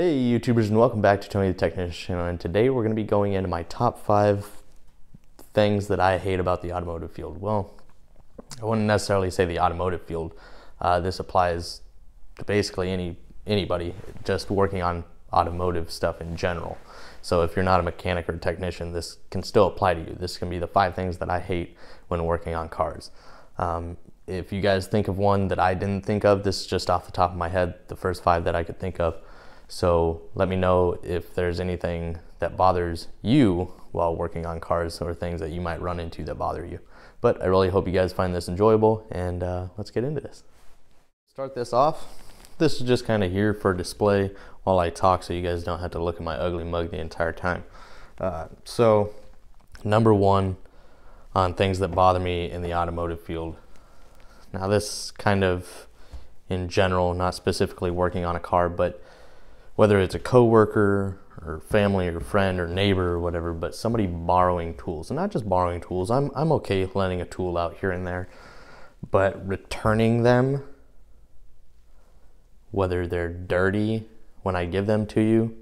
Hey YouTubers, and welcome back to Tony the Technician, and today we're going to be going into my top 5 things that I hate about the automotive field. Well, I wouldn't necessarily say the automotive field. This applies to basically anybody just working on automotive stuff in general. So if you're not a mechanic or technician, this can still apply to you. This can be the 5 things that I hate when working on cars. If you guys think of one that I didn't think of, this is just off the top of my head, the first 5 that I could think of. So let me know if there's anything that bothers you while working on cars or things that you might run into that bother you. But I really hope you guys find this enjoyable, and let's get into this. Start this off. This is just kind of here for display while I talk, so you guys don't have to look at my ugly mug the entire time. So number 1 on things that bother me in the automotive field. Now this kind of in general, not specifically working on a car, but whether it's a coworker or family or friend or neighbor or whatever, but somebody borrowing tools. And not just borrowing tools, I'm okay lending a tool out here and there, but returning them, whether they're dirty when I give them to you,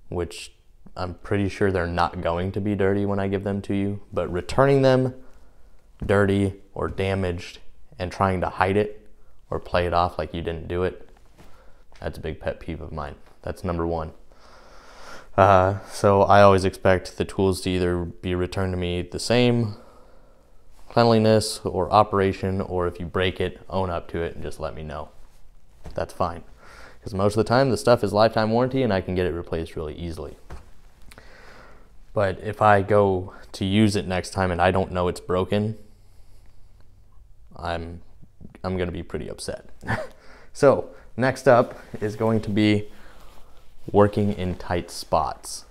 which I'm pretty sure they're not going to be dirty when I give them to you, but returning them dirty or damaged and trying to hide it or play it off like you didn't do it, that's a big pet peeve of mine. That's number 1. So I always expect the tools to either be returned to me the same cleanliness or operation, or if you break it, own up to it and just let me know. That's fine. Because most of the time the stuff is lifetime warranty and I can get it replaced really easily. But if I go to use it next time and I don't know it's broken, I'm going to be pretty upset. So next up is going to be working in tight spots.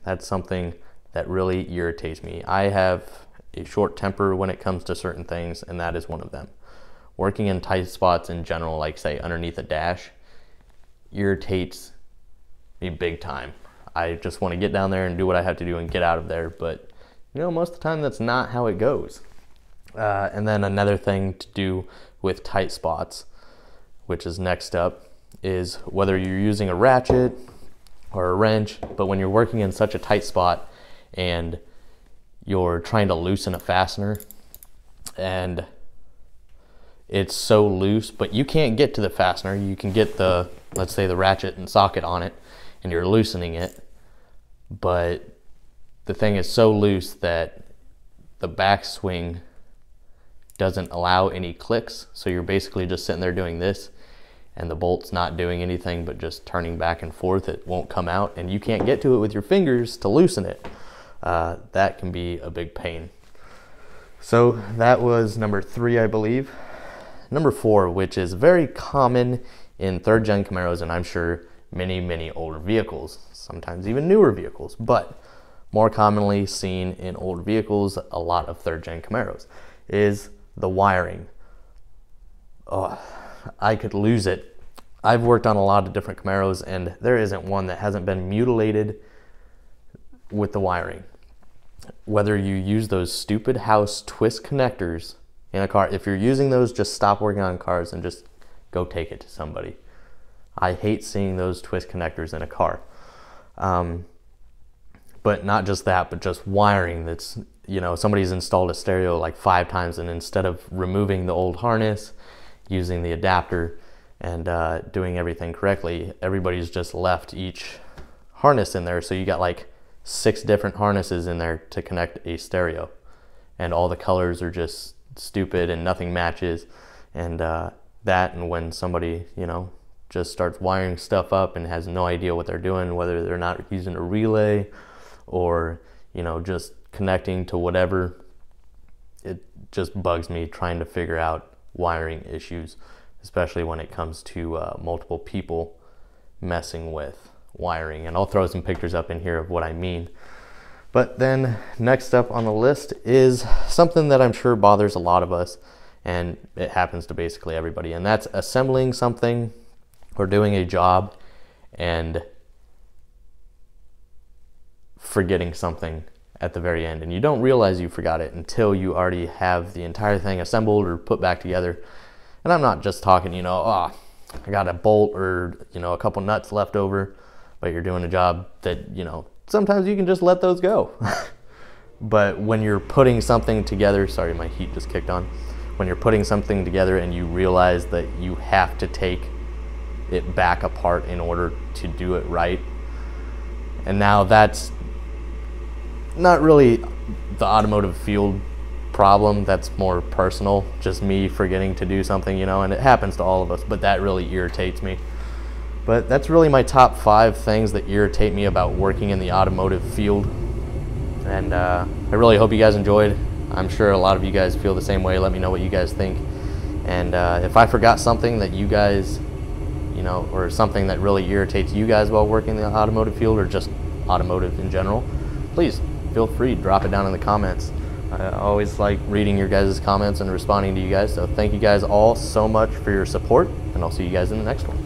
That's something that really irritates me. I have a short temper when it comes to certain things, and that is one of them. Working in tight spots in general, like say underneath a dash, irritates me big time. I just want to get down there and do what I have to do and get out of there, but you know, most of the time that's not how it goes. And then another thing to do with tight spots, which is next up, is whether you're using a ratchet or a wrench, but when you're working in such a tight spot and you're trying to loosen a fastener and it's so loose, but you can't get to the fastener, you can get the, let's say the ratchet and socket on it, and you're loosening it, but the thing is so loose that the backswing doesn't allow any clicks, so you're basically just sitting there doing this and the bolt's not doing anything but just turning back and forth. It won't come out and you can't get to it with your fingers to loosen it. That can be a big pain. So that was number 3, I believe. Number 4, which is very common in 3rd gen Camaros, and I'm sure many older vehicles, sometimes even newer vehicles, but more commonly seen in older vehicles, a lot of 3rd gen Camaros, is the wiring. Oh, I could lose it. I've worked on a lot of different Camaros and there isn't one that hasn't been mutilated with the wiring. Whether you use those stupid house twist connectors in a car, if you're using those, just stop working on cars and just go take it to somebody. I hate seeing those twist connectors in a car. But not just that, but just wiring that's, you know, somebody's installed a stereo like 5 times, and instead of removing the old harness, using the adapter and doing everything correctly, everybody's just left each harness in there. So you got like 6 different harnesses in there to connect a stereo, and all the colors are just stupid and nothing matches. And and when somebody, you know, just starts wiring stuff up and has no idea what they're doing, whether they're not using a relay or, you know, just connecting to whatever, it just bugs me trying to figure out wiring issues, especially when it comes to multiple people messing with wiring. And I'll throw some pictures up in here of what I mean. But then next up on the list is something that I'm sure bothers a lot of us, and it happens to basically everybody, and that's assembling something or doing a job and forgetting something at the very end, and you don't realize you forgot it until you already have the entire thing assembled or put back together. And I'm not just talking, you know, oh, I got a bolt or, you know, a couple nuts left over. but you're doing a job that, you know, sometimes you can just let those go. But when you're putting something together, sorry, my heat just kicked on. When you're putting something together and you realize that you have to take it back apart in order to do it right, and now that's not really the automotive field problem, that's more personal, just me forgetting to do something, you know, and it happens to all of us, but that really irritates me. But that's really my top 5 things that irritate me about working in the automotive field. And I really hope you guys enjoyed. I'm sure a lot of you guys feel the same way. Let me know what you guys think. And if I forgot something that you guys, you know, or something that really irritates you guys while working in the automotive field, or just automotive in general, please feel free to drop it down in the comments. I always like reading your guys' comments and responding to you guys. So thank you guys all so much for your support, and I'll see you guys in the next one.